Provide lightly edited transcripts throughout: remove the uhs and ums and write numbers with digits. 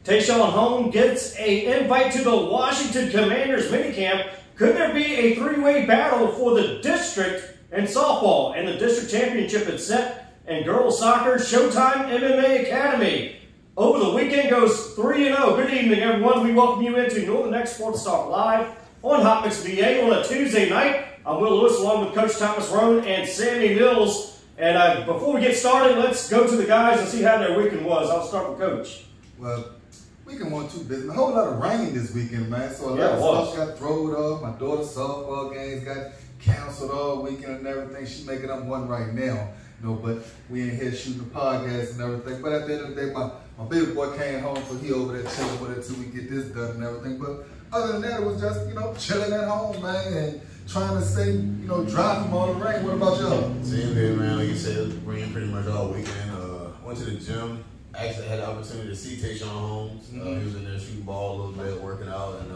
Tayshawn Holmes gets an invite to the Washington Commanders minicamp. Could there be a three-way battle for the district in softball? And the district championship is set. And girls soccer, Showtime MMA Academy. Over the weekend goes 3-0. Good evening, everyone. We welcome you into Northern Next Sports Talk Live on Hot Mix VA on a Tuesday night. I'm Will Lewis along with Coach Thomas Roane and Sammy Willz. And before we get started, let's go to the guys and see how their weekend was. I'll start with Coach. Well, weekend wasn't too busy. A whole lot of rain this weekend, man. So a lot of stuff got thrown off. My daughter's softball games got canceled all weekend and everything. She's making up one right now. You know, but we in here shooting the podcast and everything. But at the end of the day, my baby boy came home, so he over there chilling with it till we get this done and everything. But other than that, it was just, you know, chilling at home, man, and trying to stay, you know, dry from all the rain. What about y'all? Same here, man. Like you said, it was raining pretty much all weekend. Went to the gym. Actually had the opportunity to see Tayshawn Holmes. He was in there shooting ball a little bit, working out, and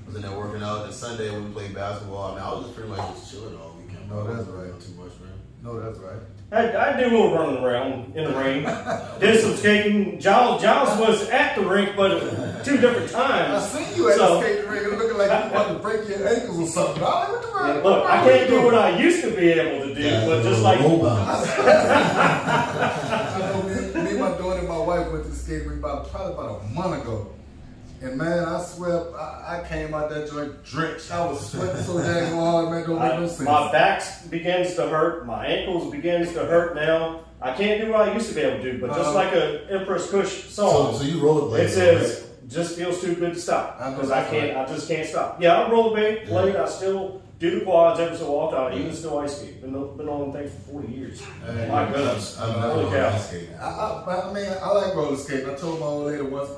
was in there working out. And Sunday we played basketball. I mean, I was just pretty much just chilling all weekend. No, that's right. Too much, man. No, that's right. I did a little running around in the rain. Did some skating. Giles was at the rink, but two different times. I seen you at the skating rink. It looking like you wanted to break your ankles or something. Look, I can't do what I used to be able to do, but just like... I know me and my daughter and my wife went to the skating rink probably about a month ago. And man, I swear, I came out that joint drenched. I was sweating so dang hard, man, don't make no sense. My back begins to hurt. My ankles begins to hurt now. I can't do what I used to be able to do, but just like a Empress Kush song. So you rollerblade. It says, just feels too good to stop. Because I just can't stop. Yeah, I rollerblade, play, I still do the quads every so often. I even still ice skate. Been on things for 40 years. My goodness. Holy cow. I mean, I like roller skating. I told my old lady once,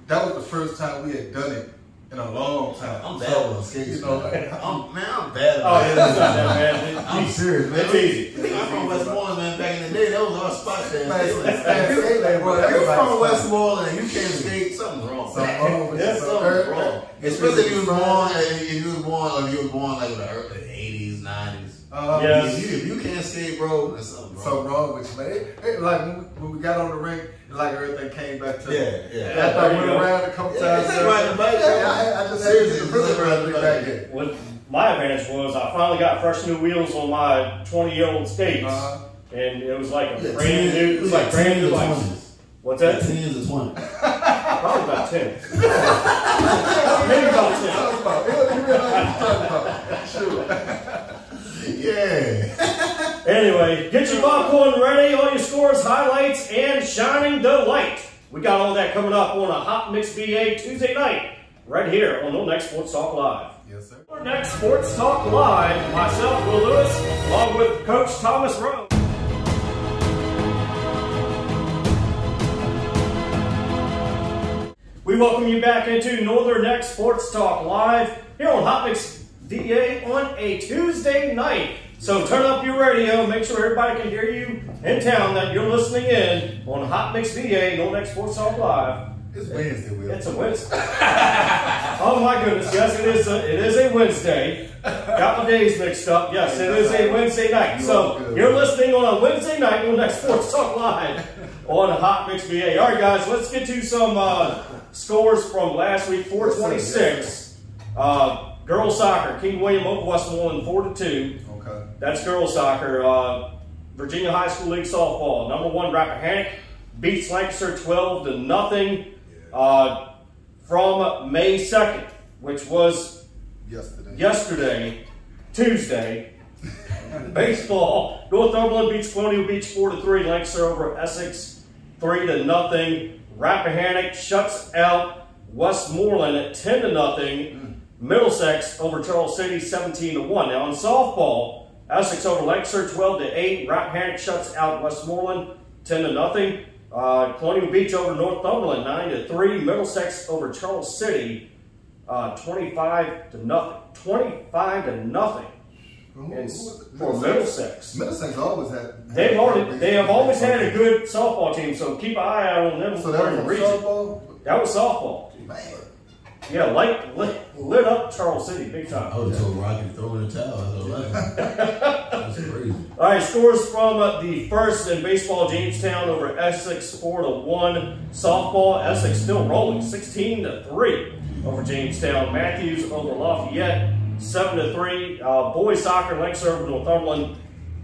that was the first time we had done it in a long time. I'm bad with skating. You know, I'm bad. Oh, yeah, that's not that bad. I'm serious, man. It's easy. I'm from Westmoreland, man. Back in the day, that was our spot there. If you're from Westmoreland and you can't skate, something's wrong. Something's wrong. Especially if you was born like in the early 80s, 90s. Yes. If you can't skate, bro, there's something wrong. Something wrong with you, man. Like when we got on the rink, like everything came back to Yeah. I went around a couple times. I just had to get the prison back there. What my advantage was, I finally got fresh new wheels on my 20-year-old skates, and it was like a brand new. It was like brand new. What's that? 10s or 20s. Probably about 10. Maybe about 10. Sure. Yeah. Anyway, get your popcorn ready, all your scores, highlights, and shining the light. We got all that coming up on a Hot Mix VA Tuesday night, right here on Northern Next Sports Talk Live. Yes, sir. Northern Next Sports Talk Live, myself, Will Lewis, along with Coach Thomas Roane. We welcome you back into Northern Next Sports Talk Live here on Hot Mix VA on a Tuesday night. So turn up your radio, make sure everybody can hear you in town that you're listening in on Hot Mix VA, Northern Next Sports Talk Live. It's Wednesday, Will. It's a Wednesday. Oh my goodness, yes it is a Wednesday. Got my days mixed up. Yes, it is a Wednesday night. So you're listening on a Wednesday night on Next Sports Talk Live on Hot Mix VA. All right guys, let's get to some scores from last week, 426. Girls soccer, King William over Westmoreland 4-2. Okay. That's girls soccer. Virginia High School League softball. Number 1 Rappahannock beats Lancaster 12-0. From May 2nd, which was yesterday, Tuesday. Baseball. Northumberland beats Colonial Beach 4-3. Lancaster over Essex 3-0. Rappahannock shuts out Westmoreland at 10-0. Middlesex over Charles City 17-1. Now in softball, Essex over Lancaster 12-8. Rappahannock shuts out Westmoreland 10-0. Colonial Beach over Northumberland 9-3. Middlesex over Charles City 25-0. 25-0. For Middlesex. Middlesex always had. They have always had a good softball team, so keep an eye out on them. So that was softball. That was softball. Man. Yeah, lit up Charles City big time. I would have told Rocky to throw in the towel. That's crazy. All right, scores from the first in baseball, Jamestown over Essex 4-1. Softball, Essex still rolling 16-3 over Jamestown. Matthews over Lafayette 7-3. Boys soccer, Lancaster over Northumberland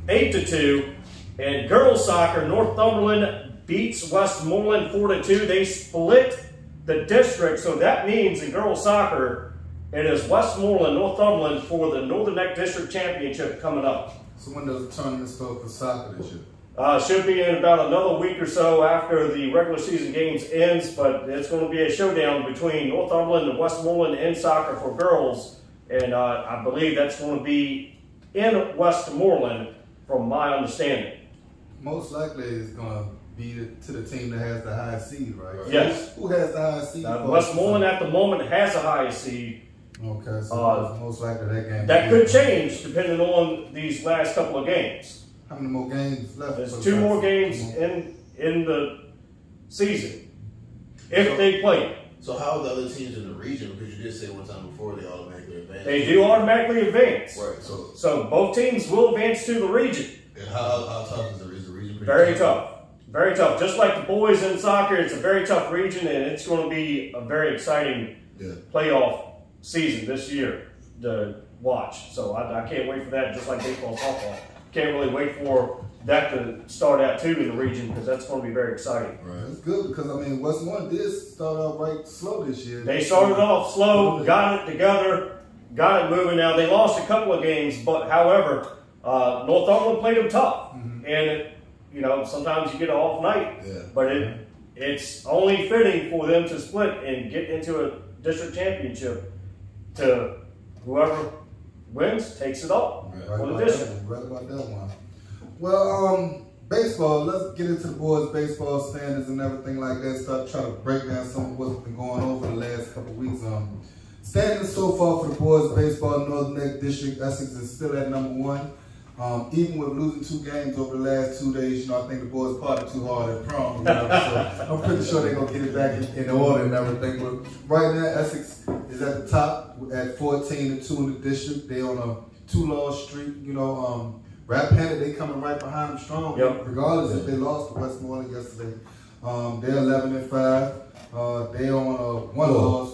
8-2. And girls soccer, Northumberland beats Westmoreland 4-2. They split the district, so that means in girls soccer, it is Westmoreland, Northumberland for the Northern Neck District Championship coming up. So when does the tournament start for soccer this year? Should be in about another week or so after the regular season games ends, but it's going to be a showdown between Northumberland and Westmoreland in soccer for girls, and I believe that's going to be in Westmoreland from my understanding. Most likely it's going to be to the team that has the highest seed, right? Yes. Who has the highest seed? Westmoreland at the moment has the highest seed. Okay, so most likely that game. That could change depending on these last couple of games. How many more games left? There's 2 more games in the season, if they play. So how are the other teams in the region? Because you did say one time before they automatically advance. They do automatically advance. Right. So both teams will advance to the region. And how tough is the region? Very tough. Very tough. Just like the boys in soccer, it's a very tough region, and it's going to be a very exciting playoff season this year to watch. So I can't wait for that, just like baseball, softball. Can't really wait for that to start out too in the region, because that's going to be very exciting. Right. That's good, because I mean, Westmoreland did start out right slow this year. They started off slow, got it together, got it moving. Now they lost a couple of games, but however, Northumberland played them tough, and you know, sometimes you get an off night, but it's only fitting for them to split and get into a district championship. To whoever wins takes it all for the district. Right about that one. Well, baseball. Let's get into the boys' baseball standards and everything like that. Start trying to break down some of what's been going on for the last couple of weeks. Standings so far for the boys' baseball, Northern Neck District, Essex is still at #1. Even with losing 2 games over the last 2 days, you know, I think the boys partied too hard at prom. You know, so I'm pretty sure they're going to get it back in order and everything. But right now, Essex is at the top at 14-2 in the district. They're on a 2-loss streak. You know, Rappahannock, they coming right behind them strong, regardless if they lost to Westmoreland yesterday. They're 11-5. They're on a 1 loss.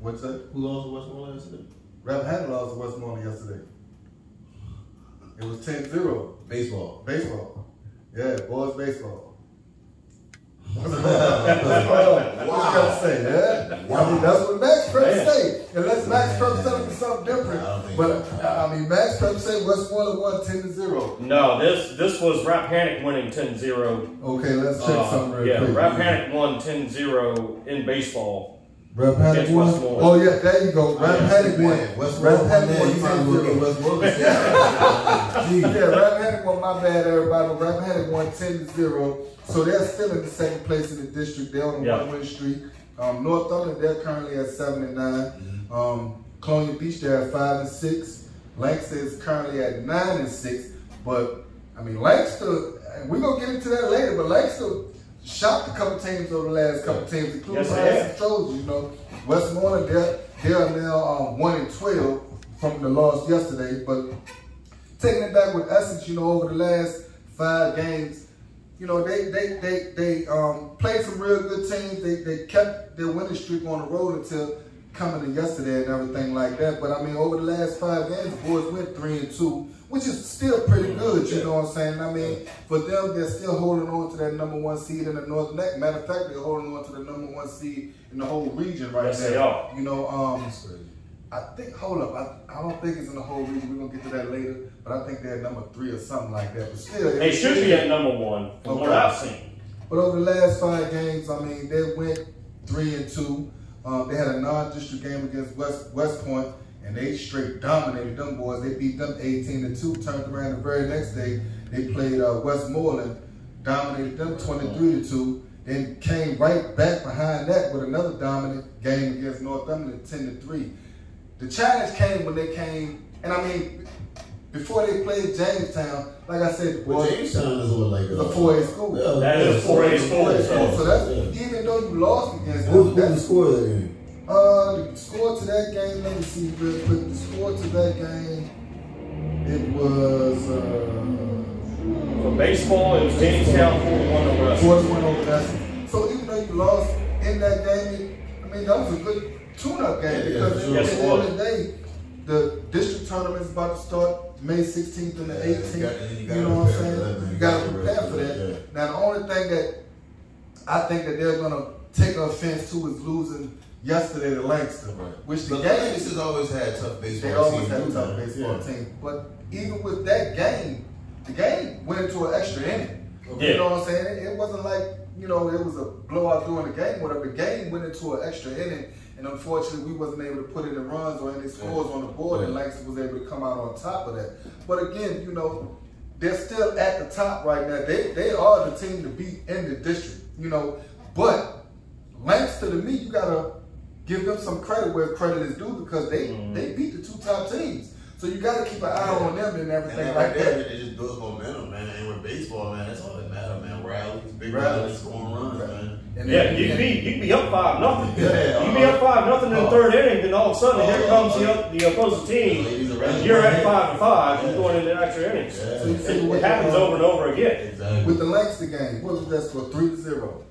What's that? Who lost to Westmoreland yesterday? Rappahannock lost to Westmoreland yesterday. It was 10-0. Baseball. Yeah, boys baseball. What you gotta say, yeah? Wow. I mean, that's what Max Prep say. Unless Max Prep telling me something different. But I mean, Max Prep say Westmoreland won 10-0. No, this was Rappahannock winning 10-0. Okay, let's check something real quick. Rappahannock won 10-0 in baseball. Rappahannock won. Oh yeah, there you go. Rappahannock won. Rappahannock won. Yeah, Rappahannock won. My bad, everybody. Rappahannock won 10-0. So they're still in the second place in the district. They're on a 1-win streak. Northumberland, they're currently at 7-9. Colonial Beach, they're at 5-6. Lancaster is currently at 9-6. But I mean, Lancaster, and we're gonna get into that later. But Lancaster shocked a couple teams over the last couple teams, including the Trojans. You know, Westmoreland, they are now 1-12 from the loss yesterday. But taking it back with Essex, you know, over the last 5 games, you know, they played some real good teams. They kept their winning streak on the road until coming to yesterday and everything like that. But I mean, over the last 5 games, the boys went 3-2, which is still pretty good. You know what I'm saying? I mean, for them, they're still holding on to that #1 seed in the Northern Neck. Matter of fact, they're holding on to the #1 seed in the whole region right now. Yes, they are. You know, I think, hold up, I don't think it's in the whole region. We're going to get to that later. But I think they're at #3 or something like that. But still, they should be at #1 from what I've seen. But over the last 5 games, I mean, they went 3-2. They had a non-district game against West Point, and they straight dominated them boys. They beat them 18-2. Turned around the very next day, they played Westmoreland, dominated them 23-2. Then came right back behind that with another dominant game against Northumberland, 10-3. The challenge came when they came, and I mean, before they played Jamestown, like I said, well, Jamestown is like a 4A school. Yeah, that is a 4A school. So that's even though you lost against them. Who was the score of that game? The score to that game, let me see real quick. The score to that game, it was... For baseball, it was Jamestown 41 over Essex. 41 over Essex. So even though you lost in that game, I mean, that was a good tune-up game because at the end of the day, the district tournament's about to start May 16th and the 18th. You know what I'm saying? You got to prepare for that. Yeah. Now, the only thing that I think that they're going to take offense to is losing yesterday to Langston, which the game has always had tough baseball. They always had a tough baseball team, but even with that game, the game went into an extra inning. You know what I'm saying? It wasn't like it was a blowout during the game. Whatever, the game went into an extra inning, and unfortunately, we wasn't able to put any runs or any scores on the board, and Langston was able to come out on top of that. But again, they're still at the top right now. They are the team to beat in the district. But Langston, to me, you gotta give them some credit where credit is due because they beat the two top teams. So you got to keep an eye on them and everything like that. It just builds momentum, man. And with baseball, man, that's all that matters, man. Rallies, big rallies, scoring runs, man. And you can be up 5-0. Yeah, you can be up 5-0 in the third inning, then all of a sudden here comes the opposing team, and you're at 5-5 and going into extra innings. So it happens over and over again. Exactly. With the Langston game, what was that score? 3-0.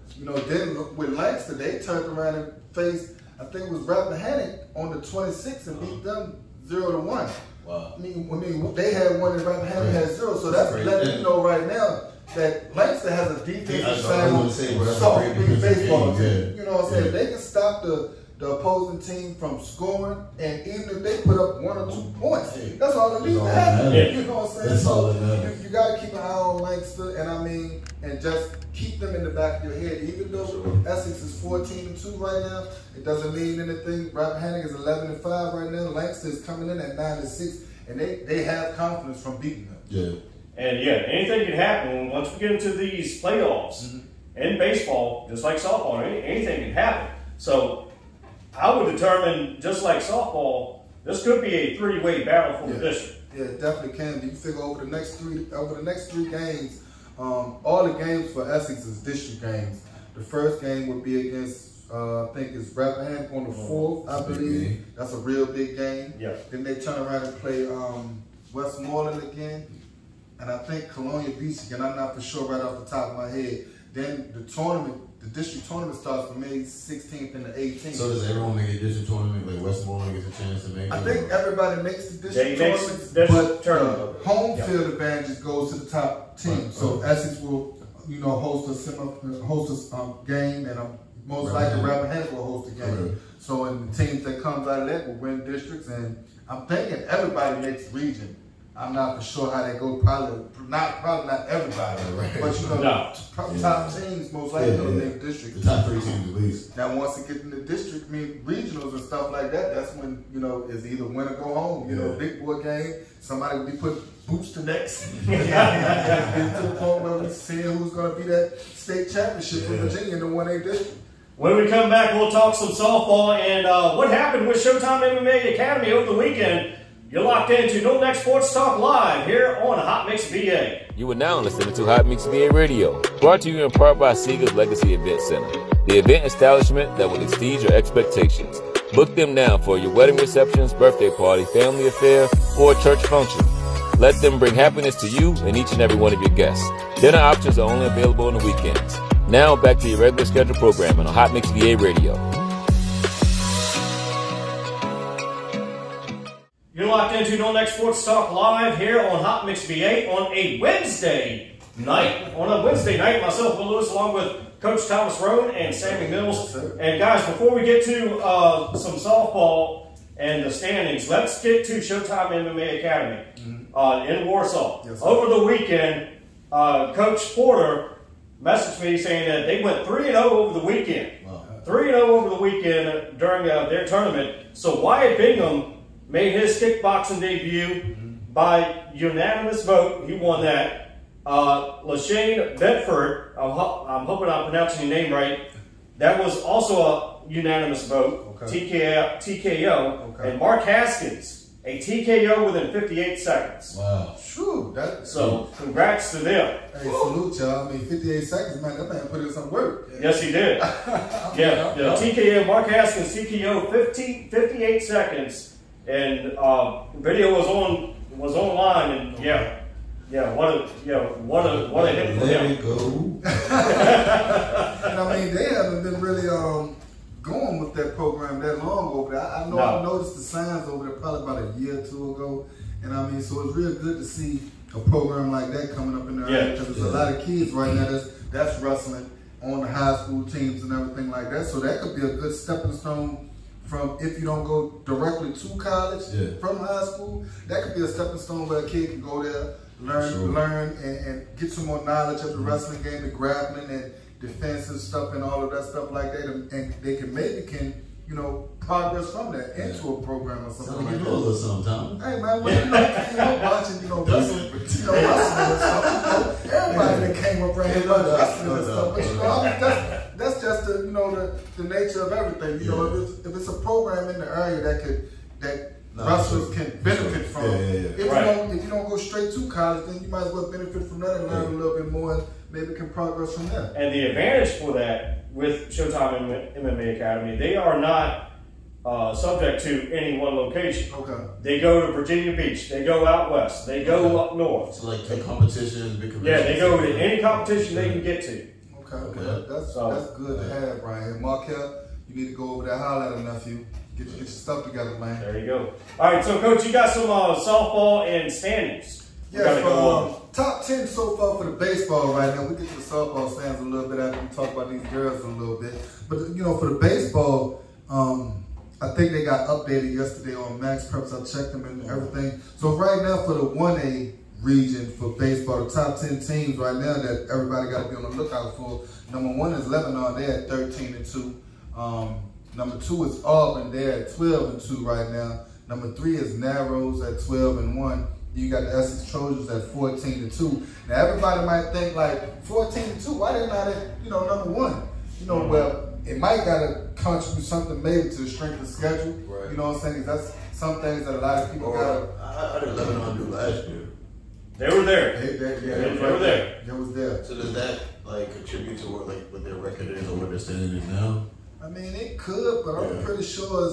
Then with Langston, they turned around and faced, I think it was Rappahannock on the 26th and beat them 0-1. Wow. I mean, they had one and Rappahannock had 0, so that's letting you know right now that Langston has a defensive soft big baseball team. You know what I'm saying? They can stop the opposing team from scoring, and even if they put up 1 or 2 points, that's all that needs to happen. You know what I'm saying? That's all that matters. You got to keep an eye on Langston, and just keep them in the back of your head. Even though Essex is 14-2 right now, it doesn't mean anything. Rappahannock is 11-5 right now. Langston is coming in at 9-6, and they have confidence from beating them. Yeah. And anything can happen once we get into these playoffs. In baseball, just like softball, anything can happen. So I would determine, just like softball, this could be a 3-way battle for the district. Yeah, it definitely can be. You figure over the next three games, all the games for Essex is district games. The first game would be against, I think it's Rappahannock on the 4th, I believe. That's a real big game. Yeah. Then they turn around and play Westmoreland again. And I think Colonia Beach again. I'm not for sure right off the top of my head. Then the district tournament starts from May 16th and the 18th. So does everyone make a district tournament? Like Westmoreland gets a chance to make it? I think everybody makes the district tournament, but home field advantage goes to the top team. So Essex will, host a game, and most likely Rappahannock will host a game. So and the teams that comes out of that will win districts, and I'm thinking everybody makes region. I'm not for sure how they go. Probably not everybody, but top teams most likely will make district. The top 3 teams at least. Now once it gets in the district, regionals and stuff like that, that's when it's either win or go home. Big boy game. Somebody will be putting boots to necks. Get to the point where we're seeing who's going to be that state championship for Virginia in the 1A district. When we come back, we'll talk some softball and what happened with Showtime MMA Academy over the weekend. You're locked into No Next Sports Talk Live here on Hot Mix VA. You are now listening to Hot Mix VA Radio, brought to you in part by Seeger's Legacy Event Center, the event establishment that will exceed your expectations. Book them now for your wedding receptions, birthday party, family affair, or church function. Let them bring happiness to you and each and every one of your guests. Dinner options are only available on the weekends. Now back to your regular scheduled programming on Hot Mix VA Radio. You're locked into No Next Sports Talk Live here on Hot Mix VA on a Wednesday night. On a Wednesday night, myself, Will Lewis, along with Coach Thomas Roane and Sammy Mills. And guys, before we get to some softball and the standings, let's get to Showtime MMA Academy in Warsaw. Yes, over the weekend, Coach Porter messaged me saying that they went 3-0 over the weekend. Wow. 3-0 over the weekend during their tournament. So Wyatt Bingham made his kickboxing debut by unanimous vote. He won that. LaShane Bedford, I'm hoping I'm pronouncing your name right, that was also a unanimous vote, TKO. Okay. And Mark Haskins a TKO within 58 seconds. Wow. True. So, congrats to them. Hey, salute y'all. I mean, 58 seconds, man. That man put in some work. Yes, he did. TKO, Mark Haskins, TKO 58 seconds. And video was online, and what a hit for him. Let it go. And I mean, they haven't been really going with that program that long over there. I noticed the signs over there probably about a year or two ago, and I mean, so it's real good to see a program like that coming up in the area, because there's a lot of kids right now that's wrestling on the high school teams and everything like that. So that could be a good stepping stone from, if you don't go directly to college from high school, that could be a stepping stone where a kid can go there, learn and get some more knowledge of the wrestling game, the grappling and defensive stuff and all of that stuff like that, and they can progress from that into a program or something like that. You know a little something, Hey man, watching, wrestling and stuff, everybody that came up right here watching wrestling and stuff, but that's just the nature of everything. If it's a program in the area that wrestlers can benefit from. If you don't go straight to college, then you might as well benefit from that and learn a little bit more, and maybe can progress from there. And the advantage for that with Showtime MMA Academy, they are not subject to any one location. Okay. They go to Virginia Beach. They go out west. They go up north. So like big competitions, big conventions. Yeah, they go to any competition they can get to. Okay. That's good to have right here. Markel, you need to go over there, holler at a nephew. Get your stuff together, man. There you go. All right, so Coach, you got some softball and standings. Yeah, top 10 so far for the baseball right now. We get to the softball stands a little bit after we talk about these girls a little bit. But, for the baseball, I think they got updated yesterday on Max Preps. I checked them and everything. So right now for the 1A region for baseball, the top 10 teams right now that everybody got to be on the lookout for. Number 1 is Lebanon. They're at 13-2. Number 2 is Auburn. They're at 12-2 right now. Number 3 is Narrows at 12-1. You got the Essex Trojans at 14-2. Now everybody might think like 14-2. Why they not at number 1? Well, it might gotta contribute something maybe to the strength of schedule. Right. You know what I'm saying? That's some things that a lot of people gotta. I did Lebanon do last year. They were there. They were there. They was there. So does that contribute to what their record is or what their standing is now? I mean, it could, but I'm pretty sure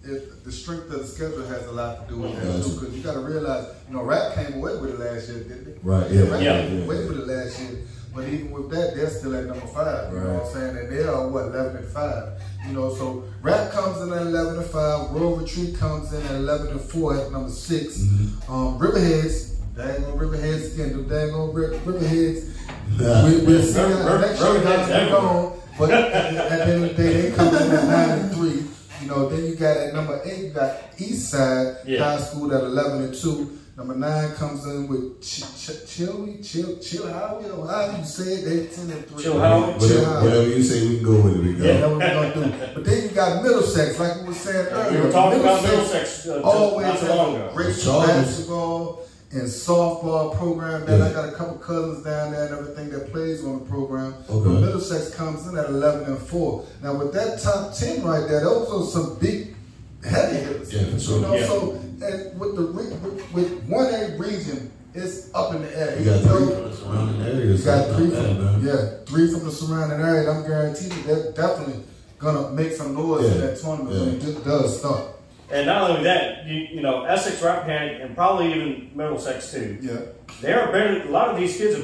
if the strength of the schedule has a lot to do with that too. Because you got to realize, Rap came away with it last year, didn't they? Right. Yeah. Rap came away with it last year, but even with that, they're still at number 5. You know what I'm saying? And they are 11-5. So Rap comes in at 11-5. Rural Retreat comes in at 11-4 at number 6. Riverheads, dang on Riverheads again. The dang on Riverheads. We'll see how next year they're going. But at the end of the day, they come in at 9-3. Then you got at number 8, you got East Side High School at 11-2. Number 9 comes in with Chill Howie, or however you say it, they 10-3. Chill Howie. Whatever you say, we can go with it. We go. Yeah, that's what we're gonna do. But then you got Middlesex, like we were saying earlier. We were talking about Middlesex always not so long ago. Great basketball and softball program. Then I got a couple cousins down there and everything that plays on the program. But Middlesex comes in at 11-4. Now with that top 10 right there, those are some big heavy hitters. Yeah, for sure. So and with 1A region, it's up in the air. You got 3 from the surrounding areas. You got 3 from 3 from the surrounding area. I'm guaranteed they're definitely gonna make some noise in that tournament when it does start. And not only that, Essex, Rappahannock, and probably even Middlesex too. Yeah, a lot of these kids are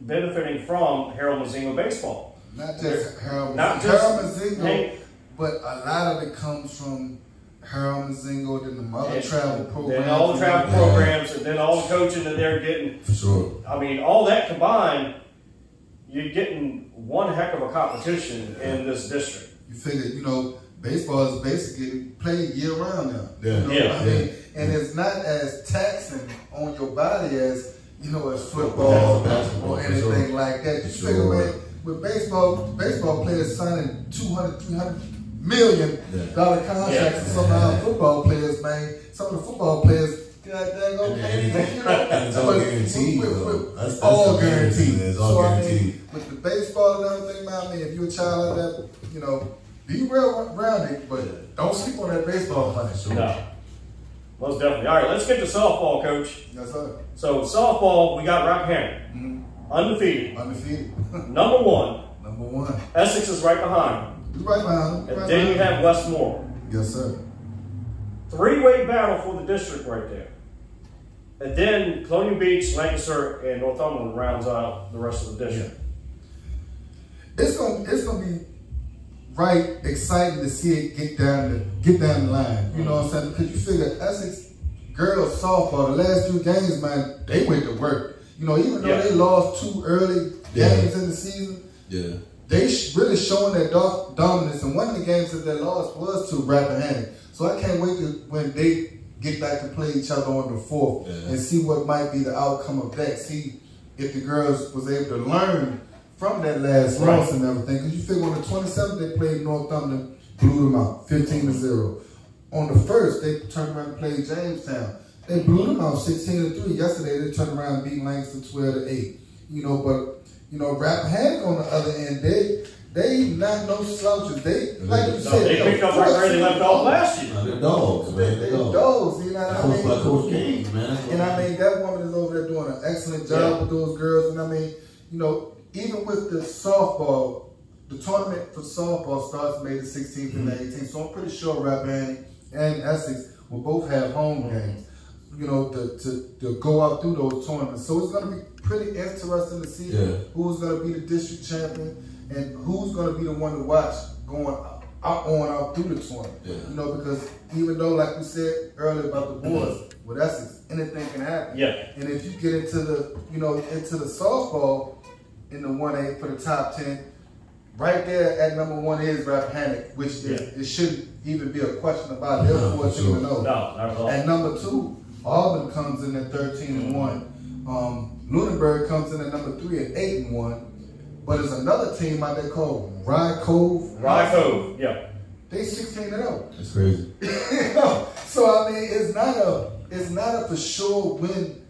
benefiting from Harold Mazingo baseball. Not just Harold Mazingo, but a lot of it comes from Harold Mazingo, then the mother travel programs. Then all the travel programs, and then all the coaching that they're getting. For sure. I mean, all that combined, you're getting one heck of a competition in this district. You figure, baseball is basically played year round now. Yeah. I mean, and it's not as taxing on your body as as football or anything like that. You figure, man, with baseball players signing $200, $300 million contracts, and some of our football players, man, some of the football players, it's all guaranteed. That's all guaranteed. It's all guaranteed. I mean, with the baseball and everything, man, I mean, if you're a child like that, be real rounded, but don't sleep on that baseball plan. No. Most definitely. All right, let's get to softball, Coach. Yes, sir. So softball, we got Rappahannock, undefeated. Number one. Number one. Essex is right behind them. You're right behind them. And then you have Westmoreland. Yes, sir. Three-way battle for the district right there. And then Colonial Beach, Lancaster, and Northumberland rounds out the rest of the district. Yeah. It's gonna be right exciting to see it get down the line. You know what I'm saying? Because you figure Essex girls softball, the last 2 games, man, they went to work. You know, even though they lost 2 early games in the season, they really showing their dominance. And one of the games that they lost was to Rappahannock. So I can't wait to when they get back to play each other on the 4th and see what might be the outcome of that. See if the girls was able to learn from that last loss and everything. Because you figure on the 27th, they played Northumberland, blew them out, 15-0. On the 1st, they turned around and played Jamestown. They blew them out 16-3. Yesterday, they turned around and beat Langston 12-8. You know, but, you know, Rappahannock on the other end, they not no slouches. They, like you said, they picked up right where they left off last year. They're dogs, man. They're dogs, you know what I mean? By Coach Gaines, man. And I mean, that woman is over there doing an excellent job with those girls. And I mean, you know, even with the softball, the tournament for softball starts May the 16th and the 18th. So I'm pretty sure Rappahannock and Essex will both have home games, you know, to go out through those tournaments. So it's going to be pretty interesting to see who's going to be the district champion and who's going to be the one to watch going out through the tournament. You know, because even though, like we said earlier about the boys, with Essex, anything can happen. And if you get into the, you know, into the softball in the 1A for the top 10, right there at number 1 is Rappahannock, which it shouldn't even be a question about. They're 14-0. No, not at all. At number 2, Auburn comes in at 13-1. Lunenburg comes in at number 3 at 8-1. But there's another team out there called Rye Cove. They 16-0. That's crazy. You know? So I mean, it's not a for sure win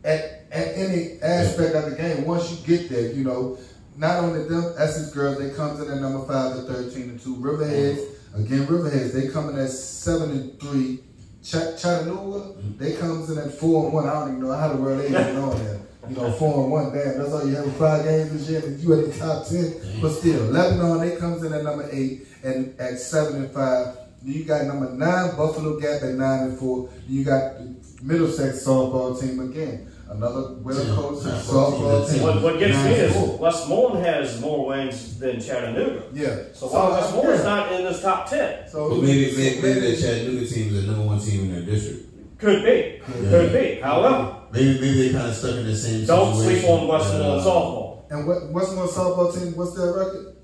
at any aspect of the game. Once you get there, you know, not only them Essex girls, they comes in at number 5 at 13-2. Riverheads, they come in at 7-3. Chattanooga, they comes in at 4-1. I don't even know how the world they even know that. You know, 4-1, damn, that's all you have in 5 games this year, and you at the top 10. But still, Lebanon, they comes in at number 8 and at 7-5. You got number 9, Buffalo Gap at 9-4. You got the Middlesex softball team again. Another well-coached softball team. What gets me is Westmoreland has more wins than Chattanooga. So Westmoreland's not in this top 10. So but maybe that Chattanooga team is the number 1 team in their district. Could be. However, maybe they kind of stuck in the same don't situation. sleep on Westmoreland softball. And Westmoreland softball team, what's their record?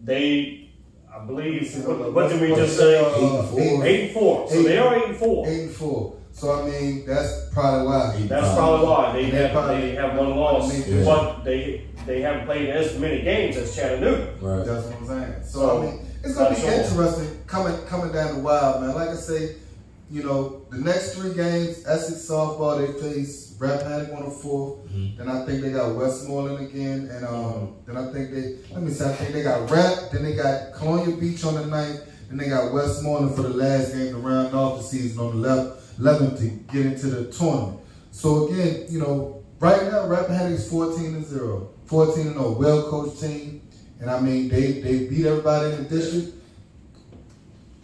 They, I believe, what did we just say? 8-4. So they are 8-4. 8-4. So I mean, that's probably why. That's probably why they have one loss, but they haven't played as many games as Chattanooga. That's what I'm saying. So I mean, it's gonna be interesting coming down the wild, man. Like I say, you know, the next 3 games, Essex softball, they face Rappahannock on the 4th. Then I think they got Westmoreland again, and then I think they got Rapp. Then they got Colonial Beach on the 9th. Then they got Westmoreland for the last game to round off the season on the 11th to get into the tournament. So again, you know, right now Rappahannock is 14-0, 14-0, well-coached team, and I mean they beat everybody in the district.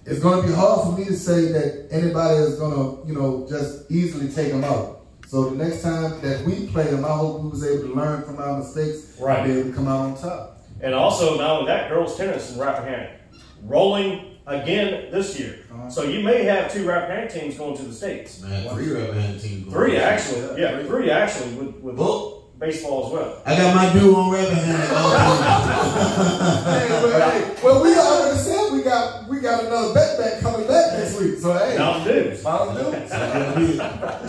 It's going to be hard for me to say that anybody is going to, you know, just easily take them out. So the next time that we play them, I hope we was able to learn from our mistakes and be able to come out on top. And also, not only that, girls tennis in Rappahannock rolling again this year. So you may have 2 Rappahannock teams going to the States. Man, 3 Rappahannock teams going 3 actually, yeah, 3 actually with baseball as well. I got my due on Rappahannock. Well, we already said we got another bet back coming back next week. So hey, Mountain Dew.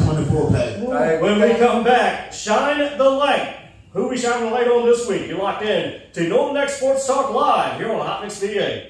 24 pack. When we come back, shine the light. Who we shining the light on this week? You're locked in to Northern Next Sports Talk Live here on Hot Mix VA.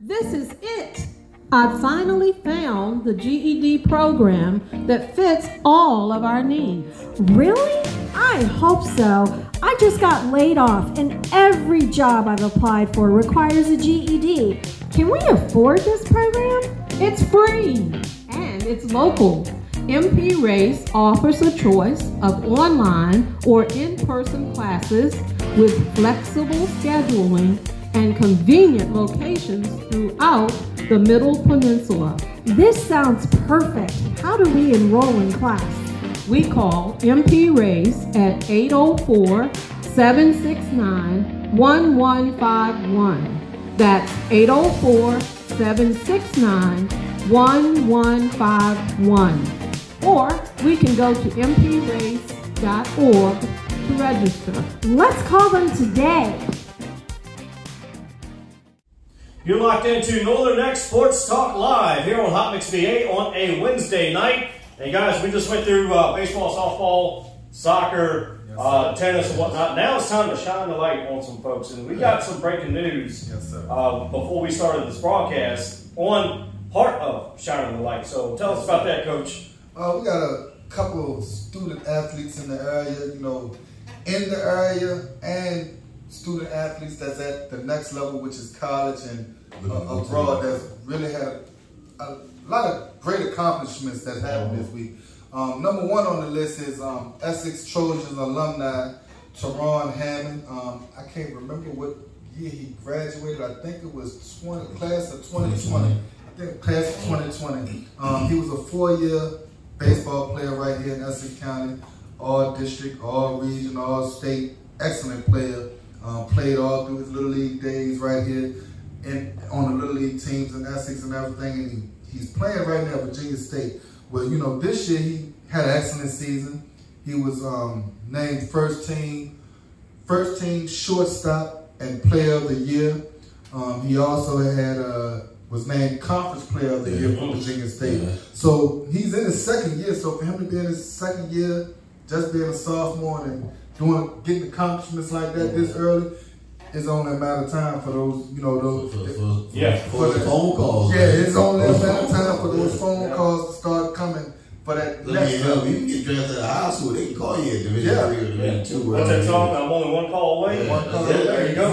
This is it. I finally found the GED program that fits all of our needs. Really? I hope so. I just got laid off and every job I've applied for requires a GED. Can we afford this program? It's free And it's local. MP Race offers a choice of online or in-person classes with flexible scheduling and convenient locations throughout the Middle Peninsula. This sounds perfect. How do we enroll in class? We call MP Race at 804-769-1151. That's 804-769-1151. Or we can go to mprace.org to register. Let's call them today. You're locked into Northern Neck Sports Talk Live here on Hot Mix VA on a Wednesday night. Hey guys, we just went through baseball, softball, soccer, tennis, and whatnot. Now it's time to shine the light on some folks. And we got some breaking news before we started this broadcast on part of shining the light. So tell us about that, Coach. We got a couple of student athletes in the area, in the area, and student athletes that's at the next level, which is college and abroad, that's really had a lot of great accomplishments that happened this week. Number one on the list is Essex Trojans alumni, Roane Hammond. I can't remember what year he graduated. I think it was class of 2020. I think class of 2020. He was a 4-year baseball player right here in Essex County, all district, all region, all state, excellent player. Played all through his Little League days right here on the Little League teams in Essex and everything, and he's playing right now at Virginia State. Well, this year he had an excellent season. He was named first team shortstop and player of the year. He also was named conference player of the year for Virginia State. So he's in his second year. So for him to be in his second year, just being a sophomore and getting accomplishments like that this early, it's only a matter of time for those, for the phone calls. Yeah, it's only a matter of time for those phone calls to start coming for that next level. You can get drafted out of high school, they can call you at Division 3 or Division 2. What's that song? I'm only one call away. One call away. There you go.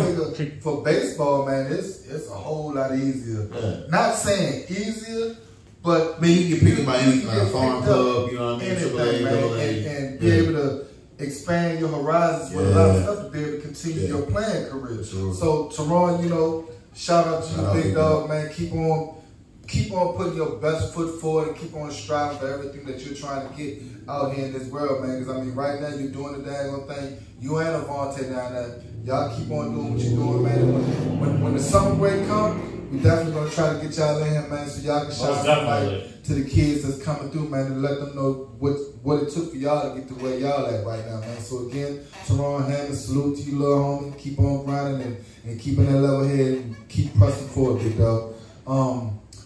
For baseball, man, it's a whole lot easier. Not saying easier, but you can get picked by any farm club, you know what I mean? Anything, man, and be able to expand your horizons with a lot of stuff to be able to continue your playing career. Sure. So, Teron, shout out to you, big dog, man. Keep on putting your best foot forward and keep on striving for everything that you're trying to get out here in this world, man. Because, right now you're doing the daggone thing. You and Avante down there. Y'all keep on doing what you're doing, man. When the summer break comes, we definitely going to try to get y'all in here, man, so y'all can shine some light to the kids that's coming through, man, and let them know what it took for y'all to get to where y'all at right now, man. So again, Roane Hammond, salute to you, little homie. Keep on grinding and keeping that level head and keep pressing forward, big dog.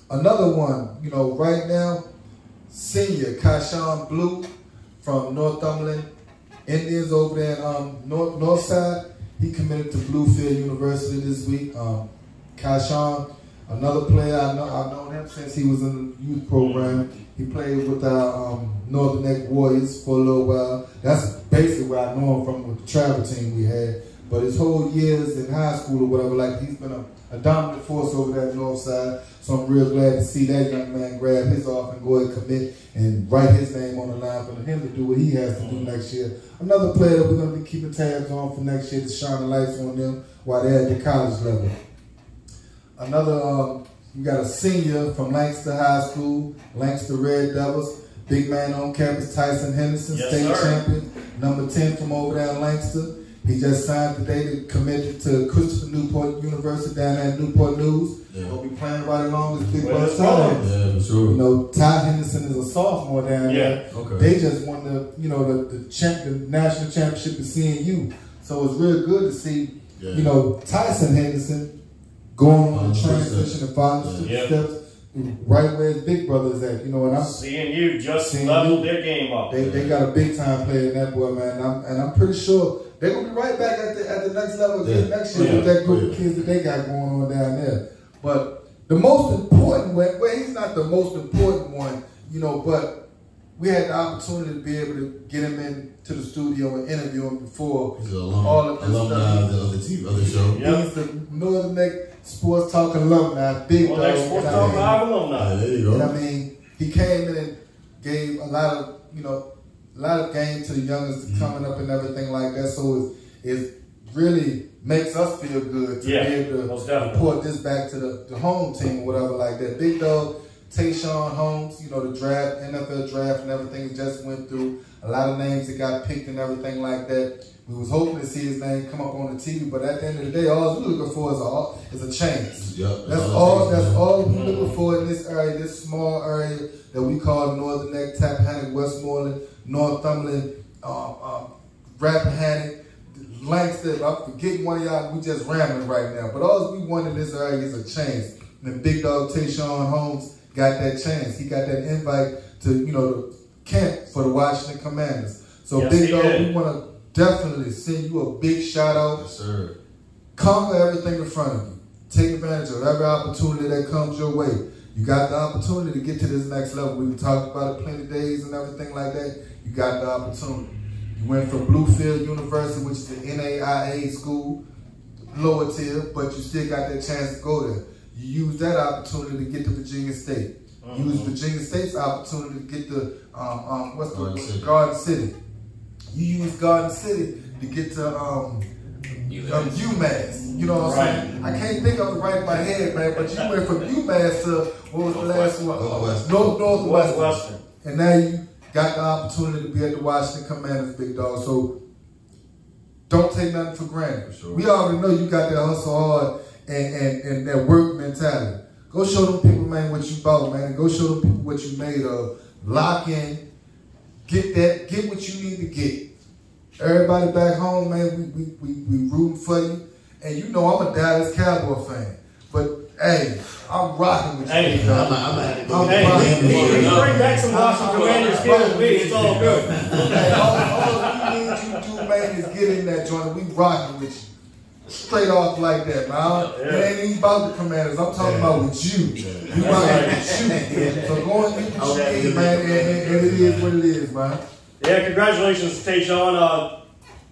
Another one, right now, senior Kaishan Blue from Northumberland Indians over there in North Side. He committed to Bluefield University this week. Kaishan, another player, I've known him since he was in the youth program. He played with our Northern Neck Warriors for a little while. That's basically where I know him from, with the travel team we had. But his whole years in high school or whatever, he's been a dominant force over there at North Side. So I'm real glad to see that young man grab his off and go ahead and commit and write his name on the line for him to do what he has to do next year. Another player that we're going to be keeping tabs on for next year to shine the lights on them while they're at the college level. Another, we got a senior from Lancaster High School, Lancaster Red Devils. Big man on campus, Tyson Henderson, state champion, number 10 from over there in Lancaster. He just signed today to commit to Christopher Newport University down there at Newport News. He'll be playing right along with Big Brother Ty. Yeah, for sure. Ty Henderson is a sophomore down there. Okay. They just won the national championship at CNU. So it's real good to see, Tyson Henderson going on the transition and following the steps right where his big brother is at. And I'm CNU just leveled their game up. They got a big time player in that boy, man. And I'm pretty sure they're gonna be right back at the next level again next year with that group of kids that they got going on down there. But the most important one, well, he's not the most important one, but we had the opportunity to be able to get him into the studio and interview him before all of this alumni of the team, of the show. He's the Northern Neck Sports Talk alumni, big dog. Sports Talk Live alumni. There you go. And he came in and gave a lot of game to the youngest coming up and everything like that. So it really makes us feel good to be able to report this back to the home team or whatever like that. Big dog, Tayshawn Holmes, the draft, NFL draft and everything just went through. A lot of names that got picked and everything like that. We was hoping to see his name come up on the TV, but at the end of the day, all we're looking for is a chance. Yep, that's all we're looking for in this area, this small area that we call Northern Neck, Tappahannock, Westmoreland, Northumberland, Rappahannock, Langston. I'm forgetting one of y'all. We just rambling right now, but all we want in this area is a chance. And the big dog Tayshawn Holmes got that chance. He got that invite to the camp for the Washington Commanders. So yes, big dog, we want to definitely send you a big shout out. Yes, sir. Conquer everything in front of you. Take advantage of every opportunity that comes your way. You got the opportunity to get to this next level. We've talked about it plenty of days and everything like that. You got the opportunity. You went from Bluefield University, which is the NAIA school, lower tier, but you still got that chance to go there. You use that opportunity to get to Virginia State. Use Virginia State's opportunity to get to Garden City. You use Garden City to get to UMass. You know what I'm saying? I can't think of it right in my head, man, but you went from UMass to, what was the last one? Northwestern. And now you got the opportunity to be at the Washington Commanders, big dog. So don't take nothing for granted. Sure. We already know you got that hustle hard and that work mentality. Go show them people, man, what you bought, man. And go show them people what you made of. Lock in. Get what you need to get. Everybody back home, man, we rooting for you. And I'm a Dallas Cowboy fan. But, hey, I'm rocking with you. Hey, you bring back some Washington Commanders here with me. It's all good. Hey, all you need you to do, man, is get in that joint. We rocking with you. Straight off like that, man. It ain't even about the Commanders. I'm talking about with you. We rocking with you. So go and get what you need, man. And it is what it is, man. Yeah, congratulations, Tayshawn.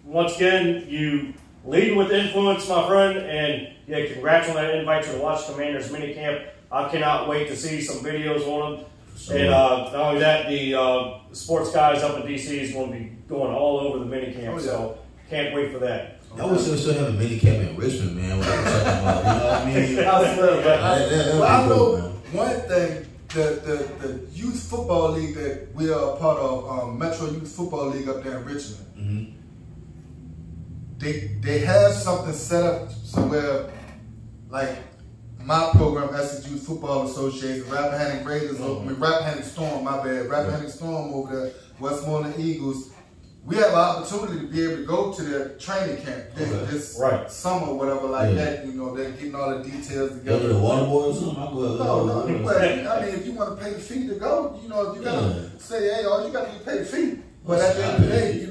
Once again, you leading with influence, my friend, and yeah, congrats on that invite to the Washington Commanders minicamp. I cannot wait to see some videos on them. Sure. And not only that, the sports guys up in DC is going to be going all over the minicamp, so can't wait for that. I wish they still have a minicamp in Richmond, man. When I check them out, you know what I mean? I know one thing. The youth football league that we are a part of, Metro Youth Football League up there in Richmond, they have something set up somewhere like my program, Essex Youth Football Association, Rappahannock Raiders, Rappahannock Storm, Rappahannock Storm over there, Westmoreland Eagles. We have an opportunity to be able to go to their training camp this summer or whatever like that. They're getting all the details together. The water boy or something? No. I mean, if you want to pay the fee to go, you got to say, hey, all you got to do is pay the fee. But at the end of the day,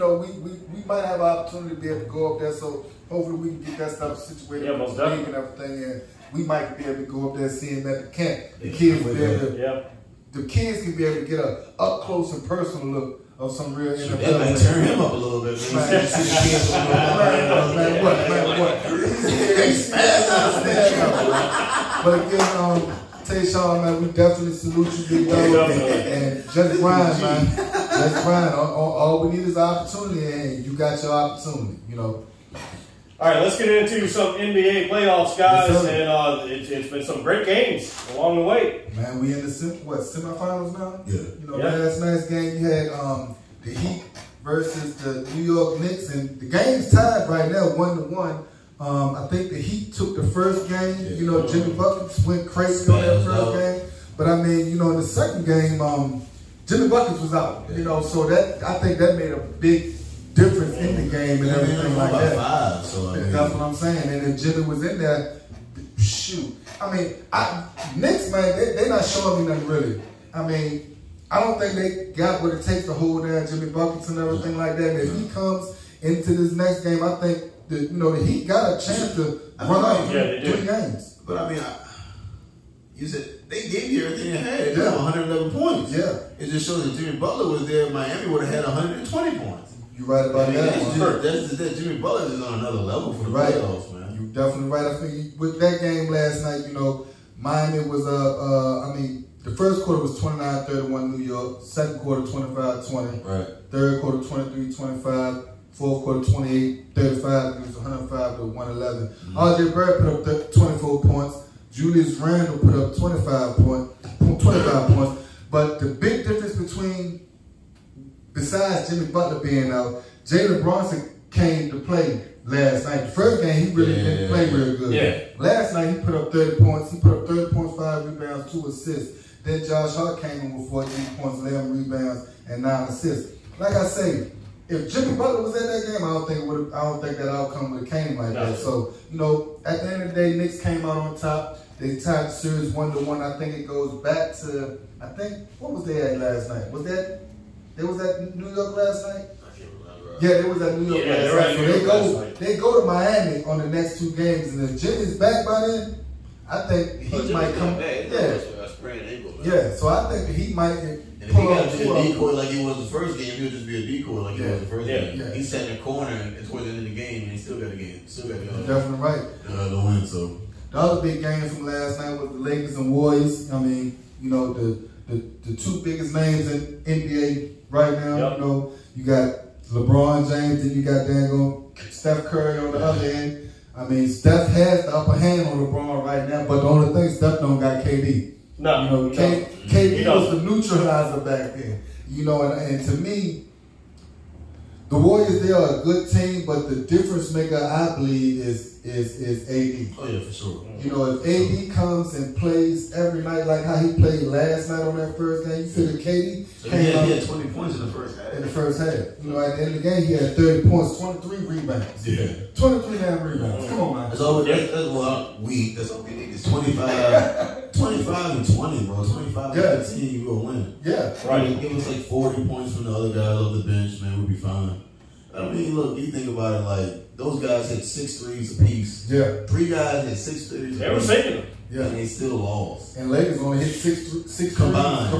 we might have an opportunity to be able to go up there. So hopefully we can get that stuff situated with the league and everything. And we might be able to go up there and see them at the camp. The kids will be able to, the kids can be able to get a up close and personal look of some real NFL. That might turn him up a little bit. But again, Tayshawn, man, we definitely salute you, big dog. And just grind, man. Just grind. All we need is opportunity, and you got your opportunity, All right, let's get into some NBA playoffs, guys. And it's been some great games along the way. Man, we in the semifinals now? Yeah. Last night's game, you had the Heat versus the New York Knicks, and the game's tied right now, 1-1. I think the Heat took the first game. Jimmy Buckets went crazy on that first game. But I mean, in the second game, Jimmy Buckets was out. So that I think that made a big difference in the game and everything like that. That's what I'm saying. And if Jimmy was in there, shoot. I mean, Knicks, man, they not showing me nothing really. I mean, I don't think they got what it takes to hold down Jimmy Buckets and everything like that. And if he comes into this next game, I think the Heat got a chance to run out 3 games. But I mean, you said they gave you everything they had. They had 111 points. Yeah. It just shows that Jimmy Butler was there. Miami would have had 120 points. You're right about that. That's Jimmy Butler is on another level for the playoffs, man. You're definitely right. I think with that game last night, Miami was The first quarter was 29-31 New York. Second quarter 25-20. Right. Third quarter 23-25. Fourth quarter 28-35. It was 105-111. R.J. Barrett put up 24 points. Julius Randle put up 25 points. But the big difference besides Jimmy Butler being out, Jalen Brunson came to play last night. The first game, he really didn't play real good. Yeah. Last night, he put up 30 points. He put up 30 points, 5 rebounds, 2 assists. Then Josh Hart came in with 14 points, 11 rebounds, and 9 assists. Like I say, if Jimmy Butler was at that game, I don't think that outcome would have came like that. So, you know, at the end of the day, Knicks came out on top. They tied the series 1-1. I think it goes back to, what was they at last night? They was at New York last night? Yeah, they was at New York last night. So they go to Miami on the next 2 games, and if Jimmy's back by then, I think he might come back. Yeah, so I think he might pull up to a decoy like he was the first game. He'll just be a decoy like he was the first game. Yeah. He sat in the corner and towards the end of the game, and he still got the game. Definitely right. The win. So the other big game from last night was the Lakers and Warriors. I mean, you know, the 2 biggest names in NBA right now. Yep. You know, you got LeBron James, then you got Steph Curry on the other end. I mean, Steph has the upper hand on LeBron right now, but the only thing, Steph don't got KD. No, you know, KD was the neutralizer back then. You know, and to me, the Warriors, they are a good team, but the difference maker, I believe, is AD. Oh yeah, for sure. You know, if AD comes and plays every night like how he played last night on that first game, you figure KD came out. He had 20 points in the first half. In the first half. You know, at the end of the game, he had 30 points, 23 rebounds. Yeah. 23 damn rebounds. Come on, man. That's all we need is 25 and 20, bro. 25 and 15, you will win. Yeah. Right. Give us like 40 points from the other guys off the bench, man, we'll be fine. I mean, look, you think about it, like, those guys hit 6 threes apiece. Yeah. 3 guys hit 6 threes. They were taking them. Yeah. And they still lost. And Lakers only hit 6 combined.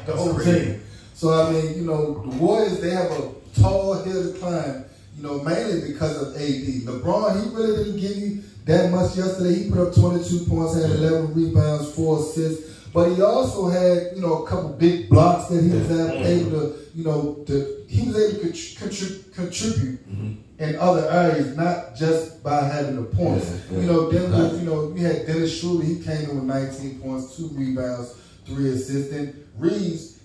The whole team. So, I mean, you know, the Warriors, they have a tall hill to climb, you know, mainly because of AD. LeBron, he really didn't give you that much yesterday. He put up 22 points, had 11 rebounds, 4 assists. But he also had, you know, a couple big blocks that he was able to, you know, he was able to contribute in other areas, not just by having the points. You know, then with, you know, we had Dennis Schroeder. He came in with 19 points, 2 rebounds, 3 assists. Then Reeves,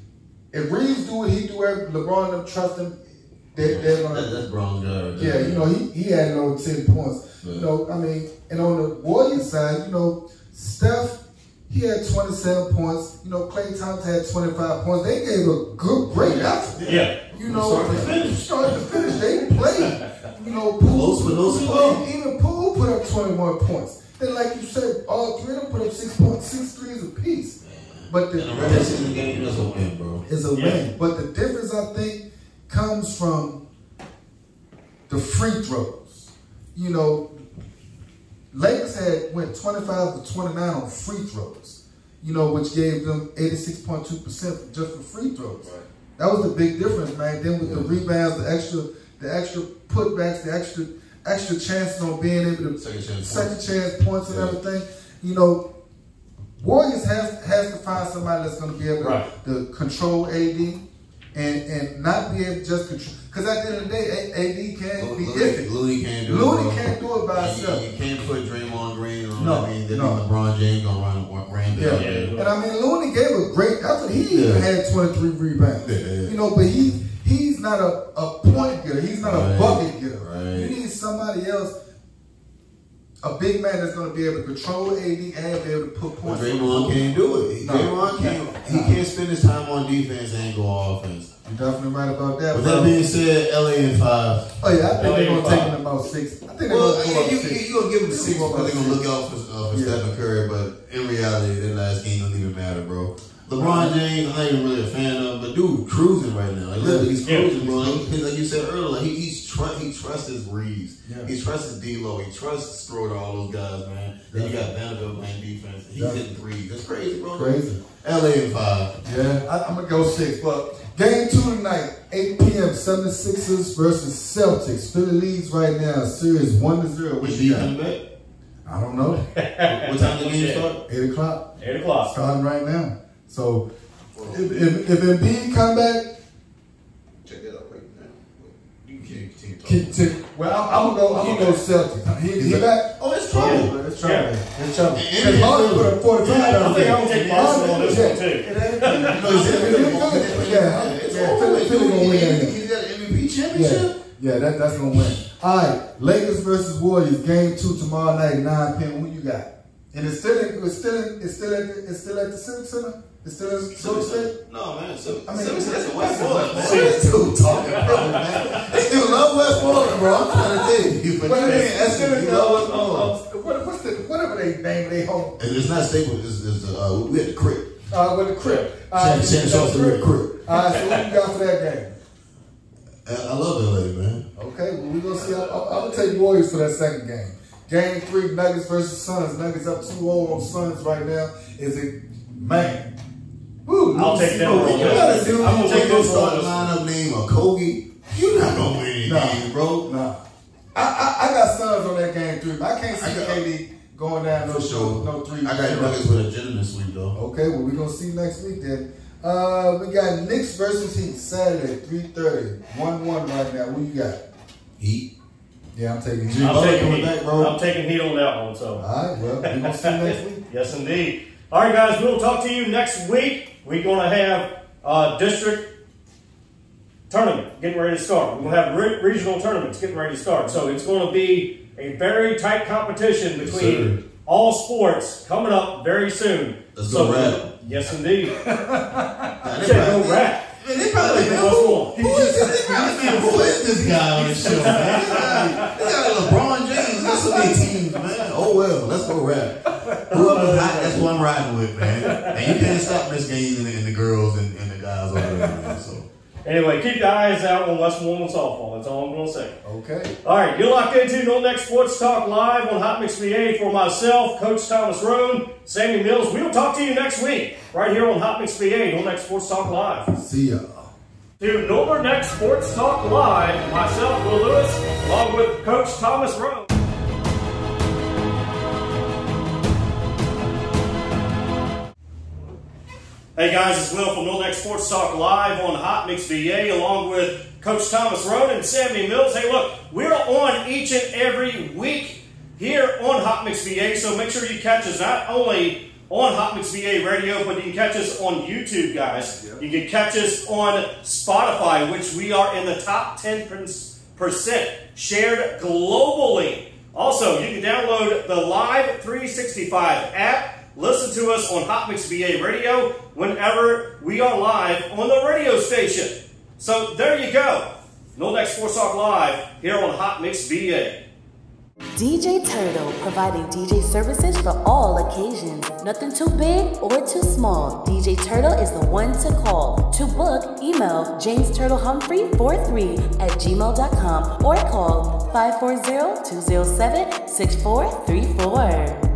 if Reeves do what he do, LeBron don't trust him. They're gonna. That's Bron's guy. Yeah, you know, he had over 10 points. You know, I mean, and on the Warriors side, you know, Steph. He had 27 points. You know, Klay Thompson had 25 points. They gave a great effort. Yeah. You know, start to finish, they played. You know, Poole, even Poole put up 21 points. Then, like you said, all 3 of them put up 6 points, 6 threes apiece. But the rest of the game is a win, bro. It's a win. But the difference, I think, comes from the free throws. You know, Lakers went 25 to 29 on free throws, you know, which gave them 86.2% just for free throws. Right. That was the big difference, man. Then with the rebounds, the extra putbacks, the extra chances on being able to second chance points and everything, you know, Warriors has to find somebody that's going to be able to control AD. And not be able to just control, because at the end of the day, AD can't be iffy. Looney can't do it. Looney can't do it by himself. You can't put Draymond Green on. No, I mean, LeBron James gonna run down. And I mean, Looney gave a great effort. He even had 23 rebounds. You know, but he's not a point getter. He's not a bucket getter. You need somebody else. A big man that's going to be able to control AD and be able to put points. Draymond can't do it. Draymond can't. He can't spend his time on defense and go offense. You're definitely right about that. With that being said, LA in 5. Oh yeah, I think they're going to take him about 6. I think they're going to go 6. You're going to give him 6 because they're going to look out for Stephen Curry, but in reality, that last game don't even matter, bro. LeBron James, I'm not even really a fan of, but dude, cruising right now. Like literally, he's cruising, bro. Like you said earlier, like he trusts his Reeves. He trusts his D-Lo. He trusts Schroeder, all those guys, man. Then you got Vanderbilt playing defense. He's hitting 3s. That's crazy, bro. Crazy. LA in 5. Yeah, I'm going to go 6. But game 2 tonight, 8 p.m., 76ers versus Celtics. Philly leads right now, series 1-0. Which you coming back? I don't know. What time the game start? 8 o'clock. 8 o'clock. Starting right now. So if Embiid come back, check that out right now. You can't continue talking. Well, I'm gonna go Celtics. He back. Oh, it's trouble. It's trouble. Yeah. It's trouble. And Harden put up 45. I think I'm gonna take Boston on this one too. Philly gonna win. He got an MVP championship. Yeah, that's gonna win. All right, Lakers versus Warriors, game 2 tomorrow night, 9 p.m. Who you got? And it's still at the Civic Center. It's still at Silver State. No, man. I mean, that's a West Florida. This dude talking about man. This dude love West Florida, bro. I'm trying to tell you. But that's whatever they name they home. And it's not Staples. It's we at the crib. With the crib. Shannon Sharp's with the crib. All right, so what you got for that game? I love LA, man. Okay, well, we're going to see. I'm going to take Warriors for that second game. Game 3, Nuggets versus Suns. Nuggets up 2-0 on Suns right now. Is it, man? Woo, I'll take them. You got a dude I'm going to take this starting lineup name of Kogi. You're not going to win any games, bro. Nah. I got Suns on that game 3, but I can't see KD going down no 3. I got Nuggets with a gentleman sweep, though. Okay, well, we're going to see next week then. We got Knicks versus Heat Saturday, 3:30. 1-1 right now. Who you got? Heat. Yeah, I'm taking Heat. I'm taking Heat on that one. So. All right, well, we're going to see next week. Yes, indeed. All right, guys, we'll talk to you next week. We're going to have district tournament getting ready to start. We're going to have regional tournaments getting ready to start. So it's going to be a very tight competition between all sports coming up very soon. Let's go rap. Yes, indeed. Go rap. Man, they probably like, who is this guy on the show, man? They got LeBron James. That's what they teams, man. Oh, well, let's go rap. Whoever's hot, that's who I'm riding with, man. And you can't stop this game and the girls and the guys over there, man. So. Anyway, keep your eyes out on West Women's softball. That's all I'm going to say. Okay. All right, you're locked into No Next Sports Talk Live on Hot Mix VA for myself, Coach Thomas Roane, Sammy Mills. We'll talk to you next week right here on Hot Mix VA, No Next Sports Talk Live. See ya. To No Next Sports Talk Live, myself, Will Lewis, along with Coach Thomas Roane. Hey guys, it's Will from No Next Sports Talk Live on Hot Mix VA, along with Coach Thomas Roane and Sammy Mills. Hey look, we're on each and every week here on Hot Mix VA, so make sure you catch us not only on Hot Mix VA Radio, but you can catch us on YouTube, guys. Yep. You can catch us on Spotify, which we are in the top 10% shared globally. Also, you can download the Live 365 app. Listen to us on Hot Mix VA Radio whenever we are live on the radio station. So there you go. No Next Sports Talk Live here on Hot Mix VA. DJ Turtle, providing DJ services for all occasions. Nothing too big or too small. DJ Turtle is the one to call. To book, email jamesturtlehumphrey43@gmail.com or call 540-207-6434.